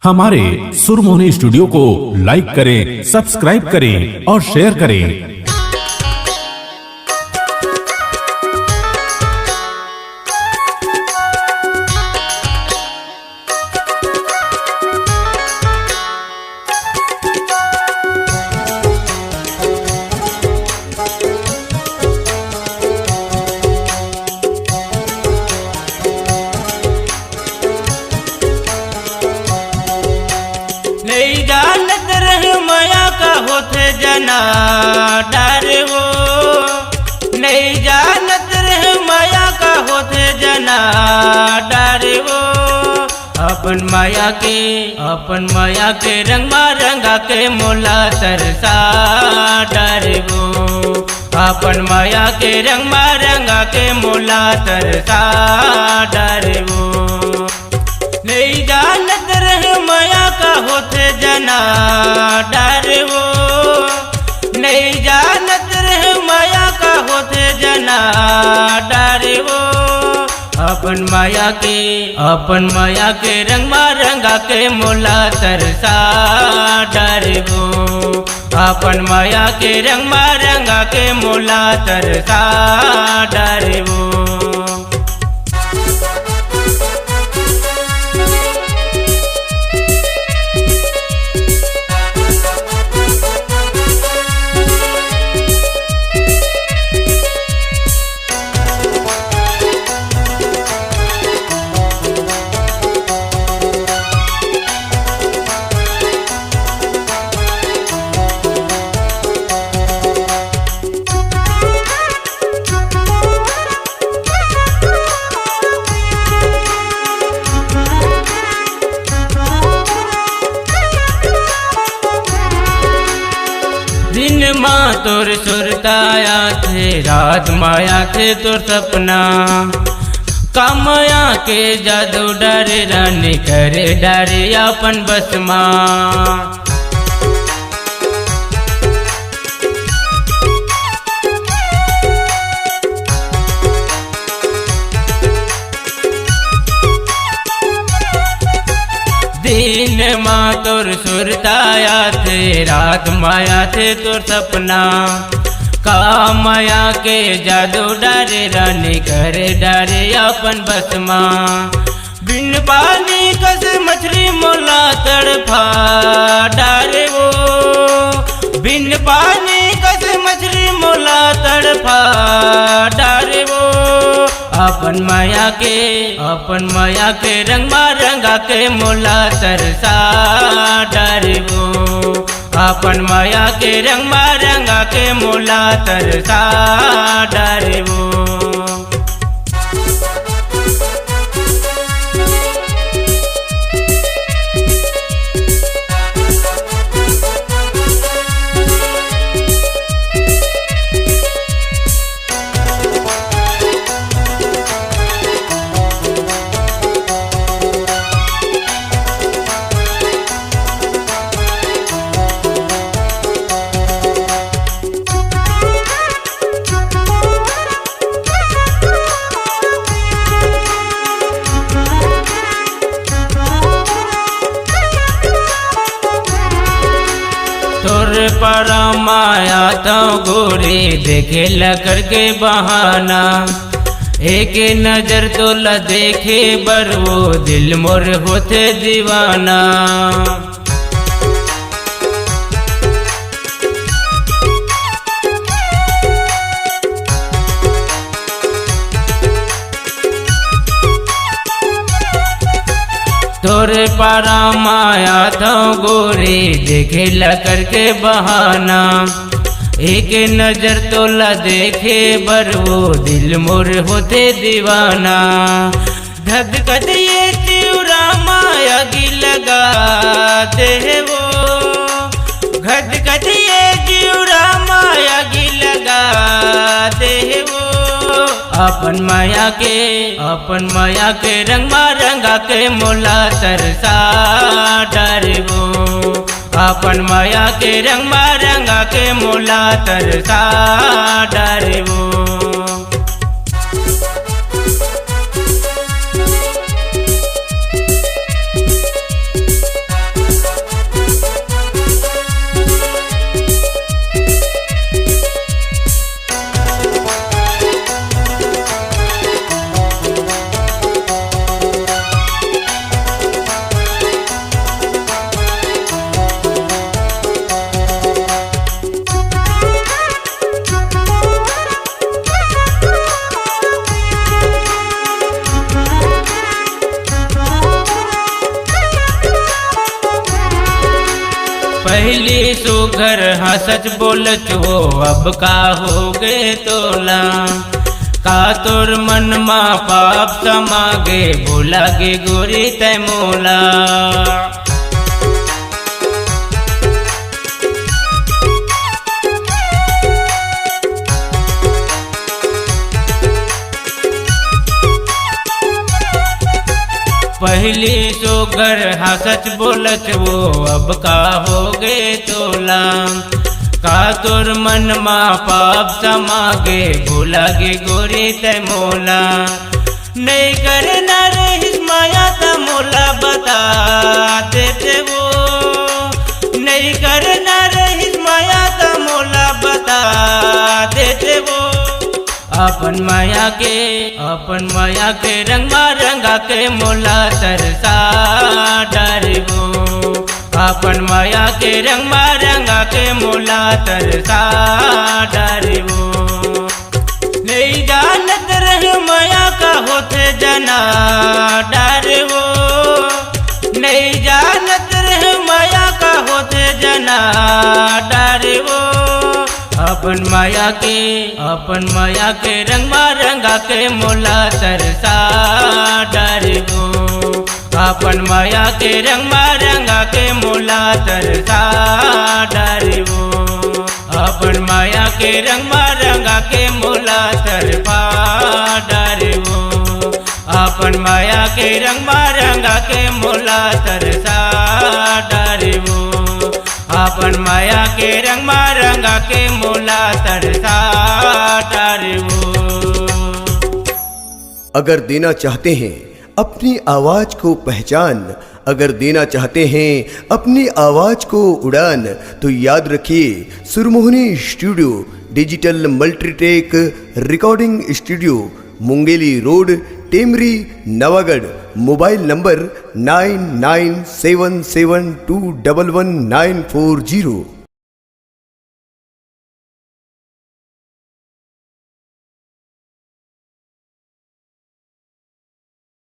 हमारे सुरमोहनी स्टूडियो को लाइक करें, सब्सक्राइब करें और शेयर करें। नहीं जानत रहे माया का होते जना डर वो, नहीं जानत रहे माया का होते जना डर वो। अपन माया के रंगा रंगा के मोला तरसा डर वो। अपन माया के रंगा के मोला तरसा डर वो। नहीं जानत रहे माया का होते जना डर वो, नहीं जानत रहे माया का होते जना डर वो। अपन माया के रंगा के मोला तरसा डर वो। अपन माया के रंगा के मोला तरसा डर वो। दिन माँ तोर सुरताया थे, रात माया थे तोर सपना। कामया के जादू डरे रानी करे डरे अपन बस माँ। दिन माँ तोर सुरताया थे, रात माया थे तोर सपना। का माया के जादू डरे रानी करे डरे अपन बस माँ। बिन पानी कस मछली मोला तड़फा डरे वो, बिन पानी कस मछली मोला तड़फा डरे वो। अपन माया के रंगा के मोला तरसा डर वो। अपन माया के रंगा के मोला तरसा डर वो। तोर पर माया तो गोरे देखे ल करके बहाना। एक नजर तो ल देखे बर वो दिल मोर होते दीवाना। तोरे पारा माया तो गोरे देखे ला करके बहाना। एक नजर तो ला देखे बर वो दिल मोर होते दीवाना। धधकत ये तिउरा माया की लगाते है वो, धधकत ये तिउरा माया की लगाते है वो। अपन माया के रंगा के मोला तरसा डर वो। अपन माया के रंगा के मोला तरसा डर वो। पहली सुघर हाँ सच बोलत हो अब का हो गे तोला, का तोर मन मा पाप समागे भोला गे गोरी तै मोला। पहली सोगर हाँ सच बोलत वो अब का हो गे तोला, का तोर मन मा पाप समागे भोला गे गोरी तै मोला। नहीं करना रही माया ता मोला बता देते वो, नहीं करना रही माया ता मोला बता देते वो। अपन माया के रंगा रंगा के मोला तरसा डरबो, अपन माया के रंगा के मोला तरसा डरबो। नहीं जानत रहे माया का होते जना डरबो, नहीं जानत रहे माया का होते जना डरबो। अपन माया के रंगा के मोला तरसा डरबो, अपन माया के रंगा के मोला तरसा डरबो, अपन माया के रंगा के मोला तरफा डरबो, अपन माया के रंगा के मोला तरसा डरबो, अपन माया के रंगा के मोला तरसा डरबो। अगर देना चाहते हैं अपनी आवाज को पहचान, अगर देना चाहते हैं अपनी आवाज को उड़ान, तो याद रखिए Surmohini studio digital multitech recording studio, Mungeli road, Temri, Navagarh. Mobile number 9977211940।